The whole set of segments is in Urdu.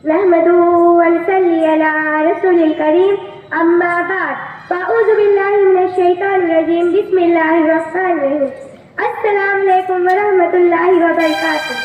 نحمده ونصلي على رسول الكريم اما بعد فاعوذ باللہ من الشیطان الرجیم بسم اللہ الرحمن الرحیم السلام علیکم ورحمۃ اللہ وبرکاتہ۔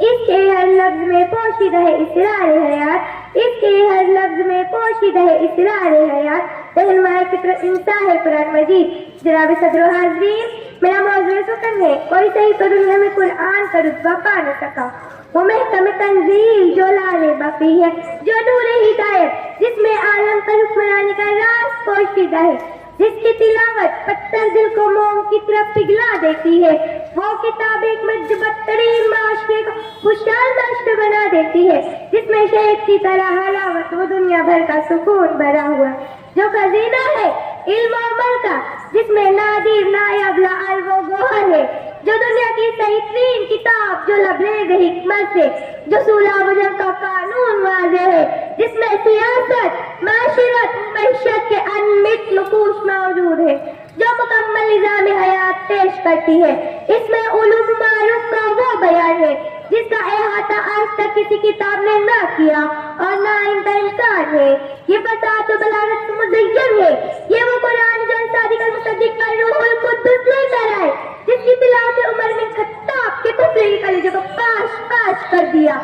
اس کے ہر لفظ میں پوشیدہ ہے اسرار حیات، اس کے ہر لفظ میں پوشیدہ ہے اسرار حیات، رہنمائے فکر انسان ہے قرآن مجید۔ جناب صدر و حاضرین، میرا موضوع سخن ہے، کوئی صحیح تو دنیا میں قرآن کا رتبہ پا نہ سکا۔ وہ محکم تنزیل جو لال بقی ہے، جو نور ہدایت جس میں عالم پر حکمرانی کا راز پوشیدہ ہے، جس کی تلاوت پتھر دل کو موم کی طرف پگھلا دیتی ہے، وہ کتاب ایک مجبت ترین معاشرے کو خوشحال معاشرہ بنا دیتی ہے، جس میں شہد کی طرح حلاوت و دنیا بھر کا سکون بھرا ہوا ہے، جو خزینہ ہے علم و عمل کا، جس میں نادر نایاب لعل و گوہر ہے، جو دنیا کی صحیح ترین کتاب، جو لبریز حکمت ہے، جو صلح و جنگ کا قانون واضح ہے، جس میں سیاست، معاشرت، معیشت کے انمٹ نقوش موجود ہے، جو مکمل نظام حیات پیش کرتی ہے۔ اس میں علوم معروف کا وہ بیان ہے جس کا احاطہ آج تک کسی کتاب نے نہ کیا اور نہ ان کا امکان ہے۔ یہ فصاحت و بلاغت سے مزین ہے، یہ وہ قرآن جو صادق المصدق کا روح القدس لے کر آئے، جس کی تلاوت عمر میں خطاب کے کفر کی کلیجوں کو پاش پاش کر دیا۔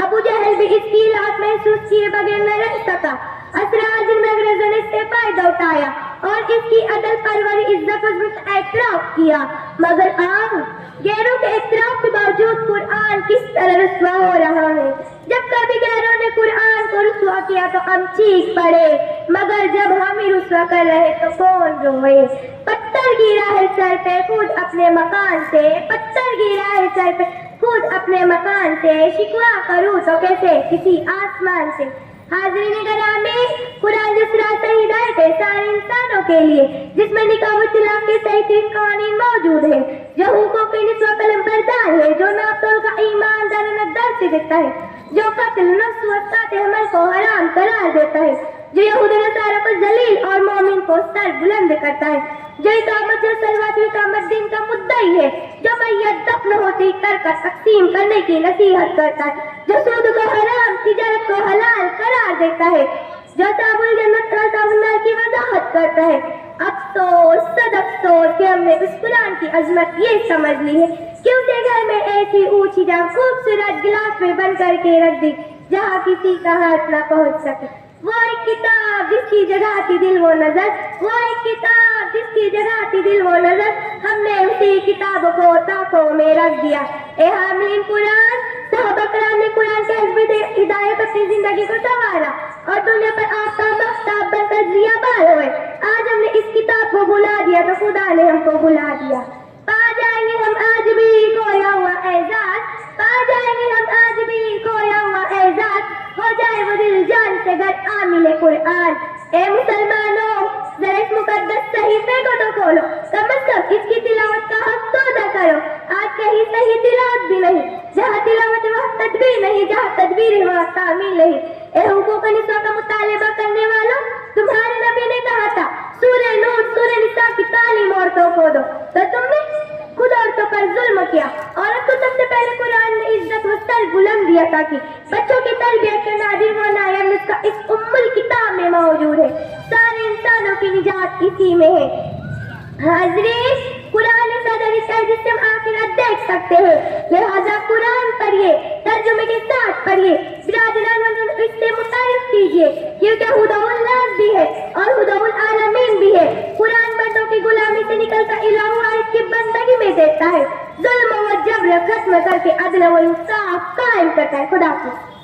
ابو جہل بھی اس کی رات محسوس کیے بغیر نہ رہ سکا۔ اسرار جن میں انگریزوں نے اس سے فائدہ اٹھایا اور اس کی عدل پروری عزت و عظمت کا اعتراف کیا، مگر آج غیروں کے اعتراف کے باوجود قرآن کس طرح رسوا ہو رہا ہے۔ جب کبھی غیروں نے قرآن کو رسوا کیا تو ہم چیخ پڑے، مگر جب ہم ہی رسوا کر رہے تو کون روئے۔ پتھر گرا ہے سر پہ خود اپنے مکان سے، پتھر گرا ہے سر پہ خود اپنے مکان سے، شکوہ کروں تو کیسے کسی آسمان سے۔ حاضرین گرامی، قرآن جس راستہ ہدایت ہے سارے انسانوں کے لیے، جس میں نکاح و طلاق کے صحیح ترین قوانین موجود ہیں، جو حقوق کی نسواں قلم بردار ہے، جو ناپ تول کا ایماندارانہ درس دیتا ہے، جو قتل نفس و قطع عمل کو حرام قرار دیتا ہے، جو یہود و نصارہ کو ذلیل اور مومن کو سر بلند کرتا ہے، جو اقامت جو سلوات اقامت دین کا مدعی ہے، جو میت دفن ہوتی کر تقسیم کرنے کی نصیحت کرتا ہے، جو سود کو حرام تجارت کو حلال قرار دیتا ہے، جو صاحب الجنت اور صاحب النار کی وضاحت کرتا ہے۔ افسوس صد افسوس کہ ہم نے اس قرآن کی عظمت یہ سمجھ لی ہے کہ اسے گھر میں ایسی اونچی جہاں خوبصورت گلاس میں بند کر کے رکھ دی جہاں کسی کا ہاتھ نہ پہنچ سکے۔ وہ ایک کتاب جس کی جگہ آتی دل و نظر، وہ ایک کتاب جس کی جگہ آتی دل و نظر، ہم نے اسی کتاب کو طاقوں میں رکھ دیا۔ اے حاملین قرآن، صحابہ کرام نے قرآن کے حسب ہدایت اپنی زندگی کو سنوارا اور دنیا پر آفتاب آفتاب بن کر ضیاء بار ہوئے۔ آج ہم نے اس کتاب کو بھلا دیا تو خدا نے ہم کو بھلا دیا۔ پا جائیں گے ہم آج بھی کھویا ہوا اعزاز، پا جائیں گے ہم آج بھی کھویا ہوا اعزاز، ہو جائے وہ دل جان سے گر عامل قرآن۔ اے مسلمانوں، ذرا اس مقدس صحیفے کو تو کھولو، کم از کم اس کی تلاوت کا حق تو ادا کرو۔ آج کہیں صحیح تلاوت بھی نہیں، جہاں تلاوت وہاں تدبیر نہیں، جہاں تدبیر وہاں تعمیل نہیں۔ اے حقوق نساء کا مطالبہ کرنے والوں، تمہارے نبی نے کہا تھا سورہ نور سورہ نساء کی تعلیم عورتوں کو دو، تو تم نے خود عورتوں پر ظلم کیا۔ عورت کو سب سے پہلے قرآن نے عزت و سر بلند دیا تاکہ بچوں کی تربیت کا نادر و نایاب نسخہ اس ام الکتاب میں موجود ہے۔ سارے انسانوں کی نجات اسی میں ہے۔ حاضرین، قرآن صدر جس سے ہم آخرت دیکھ سکتے ہیں، لہذا قرآن پڑھیے، ترجمے کے ساتھ پڑھیے، برادران اس سے متعارف کیجیے، کیونکہ ہدی الناس بھی ہے اور ہدی العالمین بھی ہے۔ قرآن مردوں کی غلامی سے نکل کر الہ واحد کی بندگی میں دیتا ہے، ظلم و جبر ختم کر کے عدل و انصاف قائم کرتا ہے۔ خدا حافظ۔